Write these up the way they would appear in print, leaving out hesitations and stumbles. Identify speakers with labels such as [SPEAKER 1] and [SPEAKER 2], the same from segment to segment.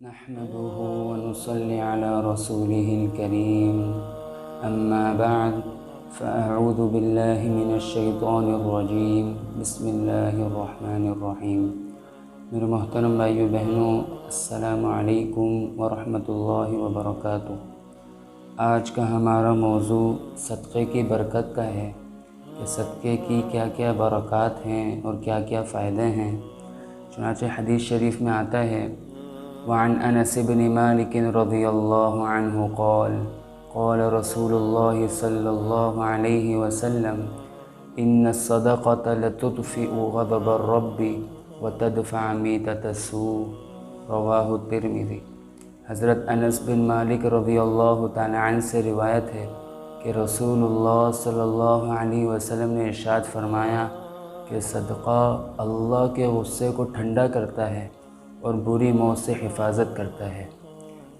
[SPEAKER 1] نحمده ونصلي على رسوله الكريم أما بعد فأعوذ بالله من الشيطان الرجيم بسم الله الرحمن الرحیم۔ میرے محترم بھائیو بہنوں، السلام علیکم ورحمۃ اللہ وبرکاتہ۔ آج کا ہمارا موضوع صدقے کی برکت کا ہے کہ صدقے کی کیا کیا برکات ہیں اور کیا کیا فائدے ہیں۔ چنانچہ حدیث شریف میں آتا ہے، وعن انس بن مالک رضی اللہ عنہ قال قال رسول اللہ صلی اللہ علیہ وسلم ان الصدقة لتطفئ غضب الرب وتدفع میتۃ السوء، رواہ الترمذی۔ حضرت انس بن مالک رضی اللہ تعالی عنہ سے روایت ہے کہ رسول اللہ صلی اللہ علیہ وسلم نے ارشاد فرمایا کہ صدقہ اللہ کے غصے کو ٹھنڈا کرتا ہے اور بری موت سے حفاظت کرتا ہے۔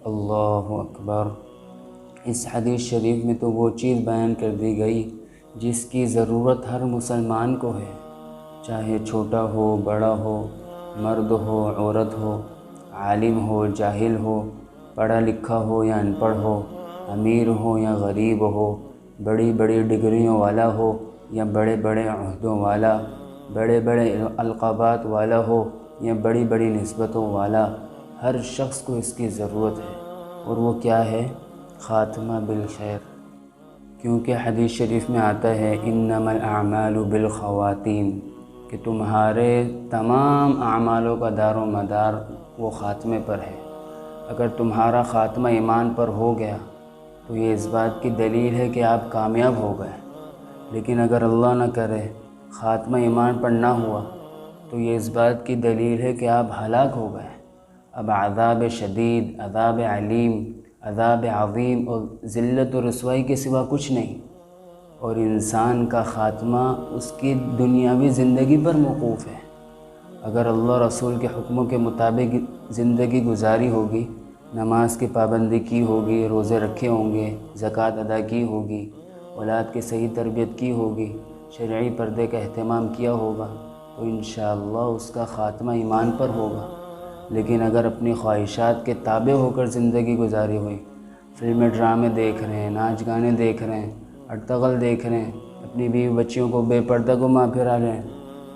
[SPEAKER 1] اللہ اکبر۔ اس حدیث شریف میں تو وہ چیز بیان کر دی گئی جس کی ضرورت ہر مسلمان کو ہے، چاہے چھوٹا ہو بڑا ہو، مرد ہو عورت ہو، عالم ہو جاہل ہو، پڑھا لکھا ہو یا ان پڑھ ہو، امیر ہو یا غریب ہو، بڑی بڑی ڈگریوں والا ہو یا بڑے بڑے عہدوں والا، بڑے بڑے القابات والا ہو یا بڑی بڑی نسبتوں والا، ہر شخص کو اس کی ضرورت ہے۔ اور وہ کیا ہے؟ خاتمہ بالخیر۔ کیونکہ حدیث شریف میں آتا ہے انما الاعمال بالخواتیم، کہ تمہارے تمام اعمالوں کا دار و مدار وہ خاتمے پر ہے۔ اگر تمہارا خاتمہ ایمان پر ہو گیا تو یہ اس بات کی دلیل ہے کہ آپ کامیاب ہو گئے، لیکن اگر اللہ نہ کرے خاتمہ ایمان پر نہ ہوا تو یہ اس بات کی دلیل ہے کہ آپ ہلاک ہو گئے۔ اب عذاب شدید، عذاب علیم، عذاب عظیم اور ذلت و رسوائی کے سوا کچھ نہیں، اور انسان کا خاتمہ اس کی دنیاوی زندگی پر موقوف ہے۔ اگر اللہ رسول کے حکموں کے مطابق زندگی گزاری ہوگی، نماز کی پابندی کی ہوگی، روزے رکھے ہوں گے، زکوٰۃ ادا کی ہوگی، اولاد کی صحیح تربیت کی ہوگی، شرعی پردے کا اہتمام کیا ہوگا، تو انشاءاللہ اس کا خاتمہ ایمان پر ہوگا۔ لیکن اگر اپنی خواہشات کے تابع ہو کر زندگی گزاری ہوئی، فلمیں ڈرامے دیکھ رہے ہیں، ناچ گانے دیکھ رہے ہیں، ارطغرل دیکھ رہے ہیں، اپنی بیوی بچیوں کو بے پردہ گھما پھرا رہے ہیں،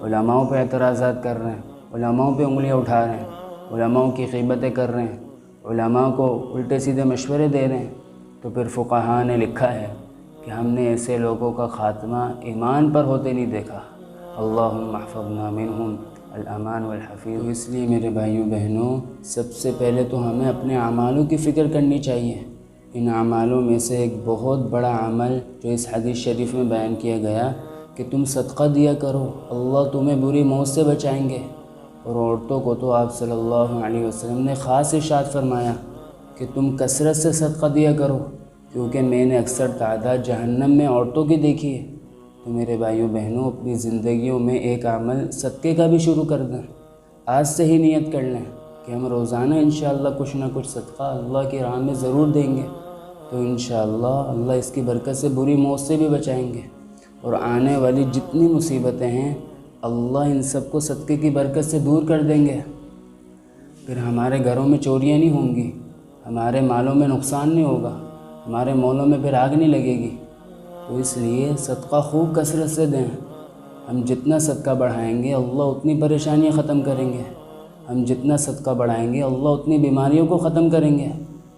[SPEAKER 1] علماؤں پہ اعتراضات کر رہے ہیں، علماؤں پہ انگلیاں اٹھا رہے ہیں، علماؤں کی غیبتیں کر رہے ہیں، علماء کو الٹے سیدھے مشورے دے رہے ہیں، تو پھر فقہاء نے لکھا ہے کہ ہم نے ایسے لوگوں کا خاتمہ ایمان پر ہوتے نہیں دیکھا۔ اللہم احفظنا منہم الامان والحفیظ۔ اس لیے میرے بھائیوں بہنوں، سب سے پہلے تو ہمیں اپنے اعمالوں کی فکر کرنی چاہیے۔ ان اعمالوں میں سے ایک بہت بڑا عمل جو اس حدیث شریف میں بیان کیا گیا کہ تم صدقہ دیا کرو، اللہ تمہیں بری موت سے بچائیں گے۔ اور عورتوں کو تو آپ صلی اللہ علیہ وسلم نے خاص ارشاد فرمایا کہ تم کثرت سے صدقہ دیا کرو، کیونکہ میں نے اکثر تعداد جہنم میں عورتوں کی دیکھی ہے۔ تو میرے بھائیوں بہنوں، اپنی زندگیوں میں ایک عمل صدقے کا بھی شروع کر دیں۔ آج سے ہی نیت کر لیں کہ ہم روزانہ انشاءاللہ کچھ نہ کچھ صدقہ اللہ کی راہ میں ضرور دیں گے، تو انشاءاللہ اللہ اس کی برکت سے بری موت سے بھی بچائیں گے، اور آنے والی جتنی مصیبتیں ہیں اللہ ان سب کو صدقے کی برکت سے دور کر دیں گے۔ پھر ہمارے گھروں میں چوریاں نہیں ہوں گی، ہمارے مالوں میں نقصان نہیں ہوگا، ہمارے مولوں میں پھر آگ نہیں لگے گی۔ تو اس لیے صدقہ خوب کثرت سے دیں۔ ہم جتنا صدقہ بڑھائیں گے اللہ اتنی پریشانیاں ختم کریں گے، ہم جتنا صدقہ بڑھائیں گے اللہ اتنی بیماریوں کو ختم کریں گے۔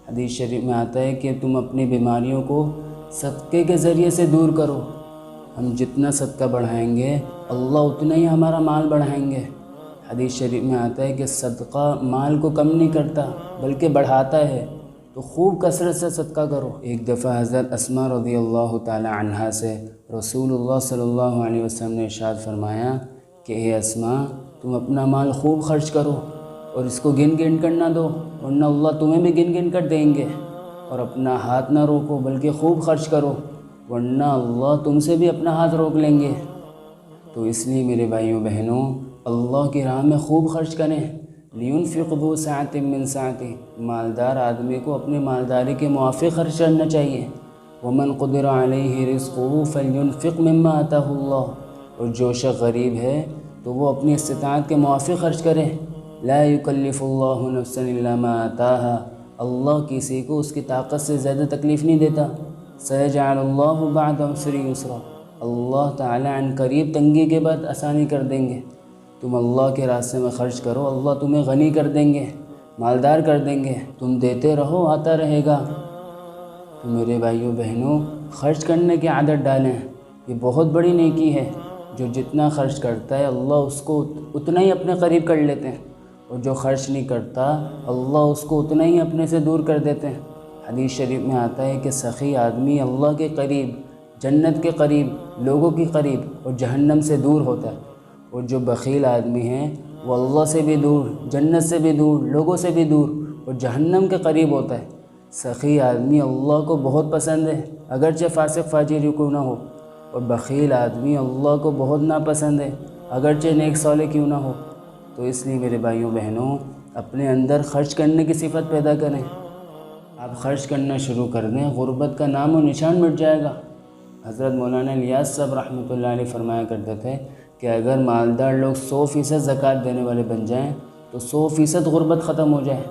[SPEAKER 1] حدیث شریف میں آتا ہے کہ تم اپنی بیماریوں کو صدقے کے ذریعے سے دور کرو۔ ہم جتنا صدقہ بڑھائیں گے اللہ اتنا ہی ہمارا مال بڑھائیں گے۔ حدیث شریف میں آتا ہے کہ صدقہ مال کو کم نہیں کرتا بلکہ بڑھاتا ہے، تو خوب کثرت سے صدقہ کرو۔ ایک دفعہ حضرت اسماء رضی اللہ تعالی عنہا سے رسول اللہ صلی اللہ علیہ وسلم نے ارشاد فرمایا کہ اے اسماء، تم اپنا مال خوب خرچ کرو اور اس کو گن گن کر نہ دو، ورنہ اللہ تمہیں بھی گن گن کر دیں گے۔ اور اپنا ہاتھ نہ روکو بلکہ خوب خرچ کرو، ورنہ اللہ تم سے بھی اپنا ہاتھ روک لیں گے۔ تو اس لیے میرے بھائیوں بہنوں، اللہ کی راہ میں خوب خرچ کریں۔ لینفق ذو سعۃ من سعتہ، مالدار آدمی کو اپنی مالداری کے موافق خرچ کرنا چاہیے۔ ومن قدر علیہ رزقہ فلینفق مما آتاہ اللہ، اور جو شخص غریب ہے تو وہ اپنی استطاعت کے موافق خرچ کرے۔ لا یکلف اللہ نفسا الا ما آتاہا، اللہ کسی کو اس کی طاقت سے زیادہ تکلیف نہیں دیتا۔ سیجعل اللہ بعد عسر یسرا، اللہ تعالیٰ عن قریب تنگی کے بعد آسانی کر دیں گے۔ تم اللہ کے راستے میں خرچ کرو، اللہ تمہیں غنی کر دیں گے، مالدار کر دیں گے، تم دیتے رہو آتا رہے گا۔ تو میرے بھائیوں بہنوں، خرچ کرنے کی عادت ڈالیں، یہ بہت بڑی نیکی ہے۔ جو جتنا خرچ کرتا ہے اللہ اس کو اتنا ہی اپنے قریب کر لیتے ہیں، اور جو خرچ نہیں کرتا اللہ اس کو اتنا ہی اپنے سے دور کر دیتے ہیں۔ حدیث شریف میں آتا ہے کہ سخی آدمی اللہ کے قریب، جنت کے قریب، لوگوں کے قریب اور جہنم سے دور ہوتا ہے، اور جو بخیل آدمی ہے وہ اللہ سے بھی دور، جنت سے بھی دور، لوگوں سے بھی دور اور جہنم کے قریب ہوتا ہے۔ سخی آدمی اللہ کو بہت پسند ہے اگرچہ فاسق فاجر کیوں نہ ہو، اور بخیل آدمی اللہ کو بہت ناپسند ہے اگرچہ نیک صالح کیوں نہ ہو۔ تو اس لیے میرے بھائیوں بہنوں، اپنے اندر خرچ کرنے کی صفت پیدا کریں۔ آپ خرچ کرنا شروع کر دیں، غربت کا نام و نشان مٹ جائے گا۔ حضرت مولانا الیاس صاحب رحمۃ اللہ علیہ فرمایا کرتے تھے کہ اگر مالدار لوگ 100% زکوٰۃ دینے والے بن جائیں تو 100% غربت ختم ہو جائے۔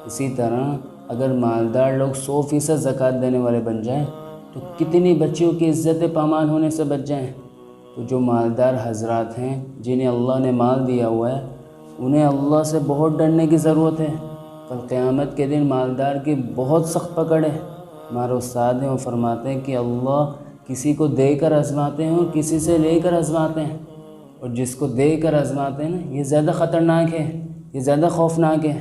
[SPEAKER 1] اسی طرح اگر مالدار لوگ 100% زکوٰۃ دینے والے بن جائیں تو کتنی بچیوں کی عزت پامال ہونے سے بچ جائیں۔ تو جو مالدار حضرات ہیں جنہیں اللہ نے مال دیا ہوا ہے، انہیں اللہ سے بہت ڈرنے کی ضرورت ہے۔ کل قیامت کے دن مالدار کی بہت سخت پکڑ ہے۔ ہمارے استاد ہیں وہ فرماتے ہیں کہ اللہ کسی کو دے کر آزماتے ہیں اور کسی سے لے کر آزماتے ہیں، اور جس کو دے کر آزماتے ہیں نا، یہ زیادہ خطرناک ہے، یہ زیادہ خوفناک ہے۔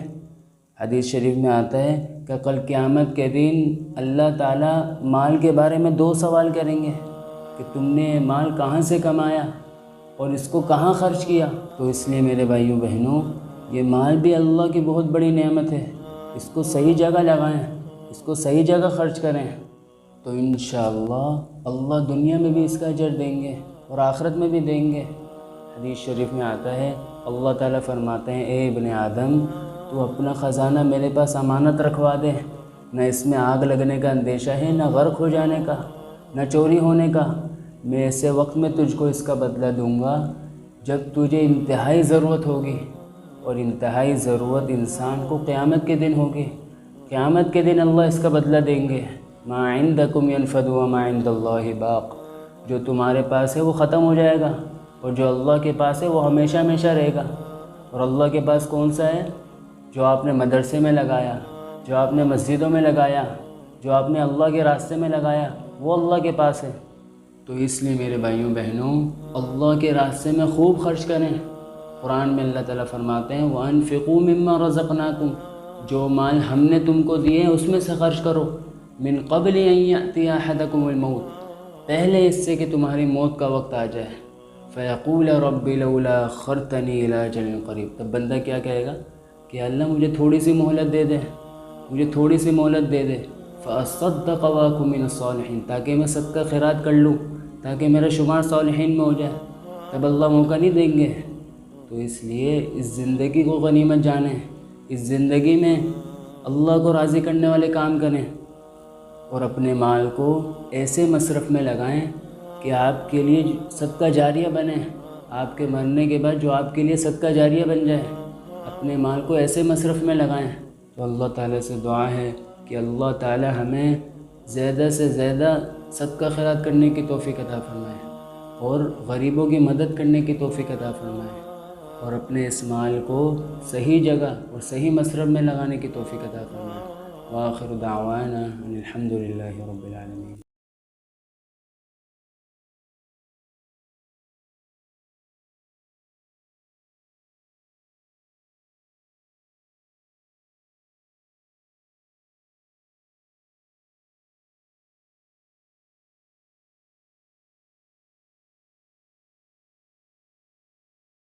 [SPEAKER 1] حدیث شریف میں آتا ہے کہ کل قیامت کے دن اللہ تعالیٰ مال کے بارے میں 2 سوال کریں گے کہ تم نے مال کہاں سے کمایا اور اس کو کہاں خرچ کیا۔ تو اس لیے میرے بھائیوں بہنوں، یہ مال بھی اللہ کی بہت بڑی نعمت ہے، اس کو صحیح جگہ لگائیں، اس کو صحیح جگہ خرچ کریں، تو انشاءاللہ اللہ دنیا میں بھی اس کا اجر دیں گے اور آخرت میں بھی دیں گے۔ حدیث شریف میں آتا ہے اللہ تعالیٰ فرماتے ہیں، اے ابن آدم، تو اپنا خزانہ میرے پاس امانت رکھوا دے، نہ اس میں آگ لگنے کا اندیشہ ہے، نہ غرق ہو جانے کا، نہ چوری ہونے کا۔ میں ایسے وقت میں تجھ کو اس کا بدلہ دوں گا جب تجھے انتہائی ضرورت ہوگی، اور انتہائی ضرورت انسان کو قیامت کے دن ہوگی۔ قیامت کے دن اللہ اس کا بدلہ دیں گے۔ ما عندکم ینفد وما عند اللہ باق، جو تمہارے پاس ہے وہ ختم ہو جائے گا، اور جو اللہ کے پاس ہے وہ ہمیشہ ہمیشہ رہے گا۔ اور اللہ کے پاس کون سا ہے؟ جو آپ نے مدرسے میں لگایا، جو آپ نے مسجدوں میں لگایا، جو آپ نے اللہ کے راستے میں لگایا، وہ اللہ کے پاس ہے۔ تو اس لیے میرے بھائیوں بہنوں، اللہ کے راستے میں خوب خرچ کریں۔ قرآن میں اللہ تعالیٰ فرماتے ہیں وَأَنفِقُوا مِمَّا رَزَقْنَاكُمْ، جو مال ہم نے تم کو دیے اس میں سے خرچ کرو، مِن قَبْلِ أَن يَأْتِيَ أَحَدَكُمُ الْمَوْتُ، پہلے اس سے کہ تمہاری موت کا وقت آ جائے۔ فَيَقُولَ رَبِّ لَوْلَا أَخَّرْتَنِي إِلَىٰ أَجَلٍ قَرِيبٍ، تب بندہ کیا کہے گا کہ اللہ مجھے تھوڑی سی مہلت دے دے، مجھے تھوڑی سی مہلت دے دے، فَأَصَّدَّقَ وَأَكُن مِّنَ الصَّالِحِينَ، تاکہ میں صدقہ خیرات کر لوں، تاکہ میرا شمار صالحین میں ہو جائے۔ تب اللہ موقع نہیں دیں گے۔ تو اس لیے اس زندگی کو غنیمت جانیں، اس زندگی میں اللہ کو راضی کرنے والے کام کریں، اور اپنے مال کو ایسے مصرف میں لگائیں کہ آپ کے لیے صدقہ جاریہ بنے، آپ کے مرنے کے بعد جو آپ کے لیے صدقہ جاریہ بن جائے۔ اپنے مال کو ایسے مصرف میں لگائیں۔ تو اللہ تعالیٰ سے دعا ہے کہ اللہ تعالیٰ ہمیں زیادہ سے زیادہ صدقہ خیرات کرنے کی توفیق عطا فرمائے، اور غریبوں کی مدد کرنے کی توفیق عطا فرمائے، اور اپنے اس مال کو صحیح جگہ اور صحیح مصرف میں لگانے کی توفیق عطا فرمائے۔ وآخر دعوانا ان الحمد للہ رب العالمین۔